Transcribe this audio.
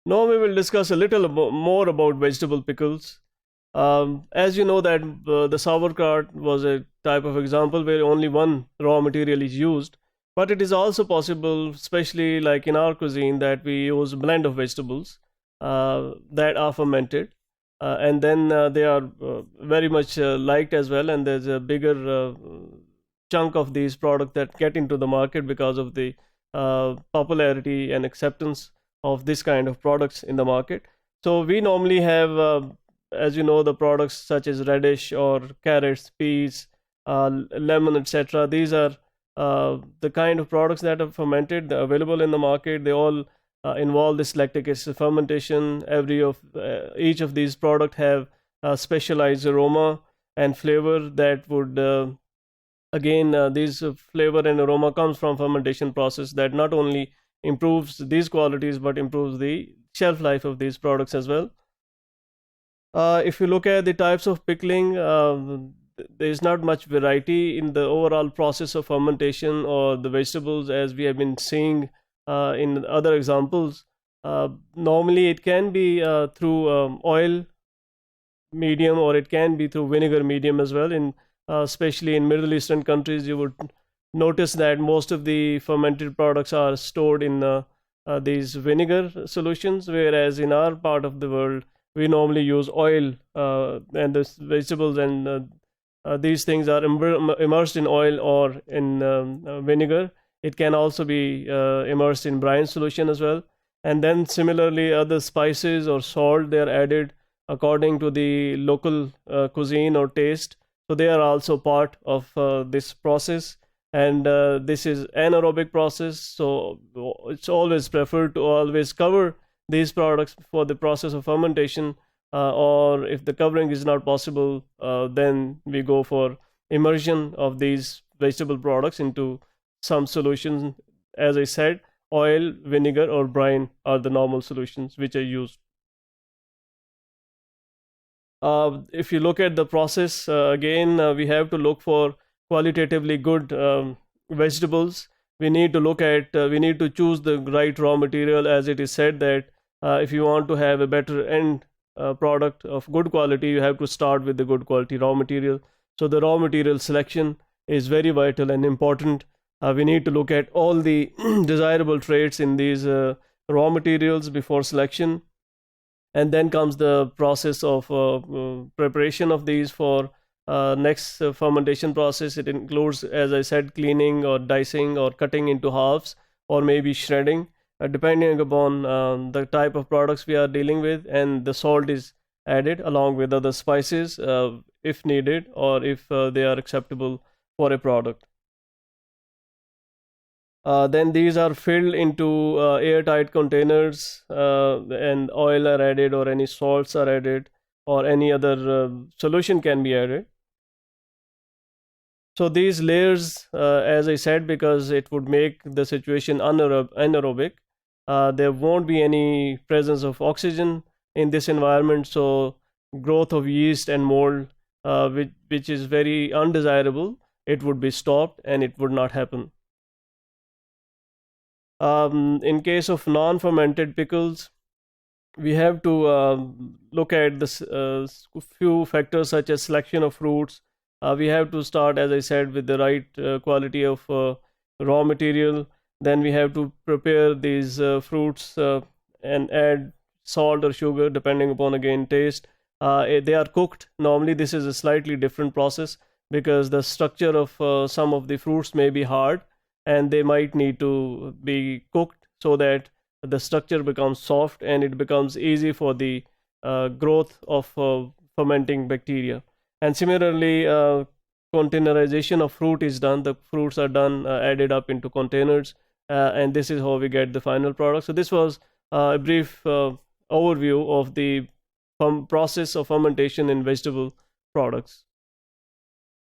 Now we will discuss a little more about vegetable pickles. As you know that the sauerkraut was a type of example where only one raw material is used, but it is also possible, especially like in our cuisine, that we use blend of vegetables that are fermented, and then they are very much liked as well, and there's a bigger chunk of these products that get into the market because of the popularity and acceptance of this kind of products in the market. So we normally have, as you know, the products such as Reddish or carrots, peas, lemon, etc. These are the kind of products that are fermented, available in the market. They all involve this lactic acid fermentation. Each of these products have a specialized aroma and flavor that would again these flavor and aroma comes from fermentation process that not only improves these qualities but improves the shelf life of these products as well. If you look at the types of pickling, there is not much variety in the overall process of fermentation or the vegetables, as we have been seeing in other examples. Normally it can be through oil medium, or it can be through vinegar medium as well. Especially in Middle Eastern countries, you would notice that most of the fermented products are stored in these vinegar solutions, whereas in our part of the world, we normally use oil, and the vegetables and these things are immersed in oil or in vinegar. It can also be immersed in brine solution as well. And then similarly, other spices or salt, they are added according to the local cuisine or taste. So they are also part of this process. And this is anaerobic process. So it's always preferred to always cover these products for the process of fermentation. Or if the covering is not possible, then we go for immersion of these vegetable products into some solutions. As I said, oil, vinegar, or brine are the normal solutions which are used. If you look at the process, again, we have to look for qualitatively good vegetables. We need to choose the right raw material, as it is said that if you want to have a better end product of good quality, you have to start with the good quality raw material. So the raw material selection is very vital and important. We need to look at all the desirable traits in these raw materials before selection. And then comes the process of preparation of these for next fermentation process. It includes, as I said, cleaning or dicing or cutting into halves, or maybe shredding, depending upon the type of products we are dealing with. And the salt is added along with other spices if needed, or if they are acceptable for a product. Then these are filled into airtight containers, and oil are added, or any salts are added, or any other solution can be added. So these layers, as I said, because it would make the situation anaerobic, there won't be any presence of oxygen in this environment, so growth of yeast and mold, which is very undesirable, it would be stopped and it would not happen. In case of non-fermented pickles, we have to look at this few factors such as selection of fruits. We have to start, as I said, with the right quality of raw material. Then we have to prepare these fruits and add salt or sugar depending upon, again, taste. They are cooked. Normally this is a slightly different process because the structure of some of the fruits may be hard, and they might need to be cooked so that the structure becomes soft and it becomes easy for the growth of fermenting bacteria. And similarly, containerization of fruit is done. The fruits are done, added up into containers, and this is how we get the final product. So this was a brief overview of the process of fermentation in vegetable products.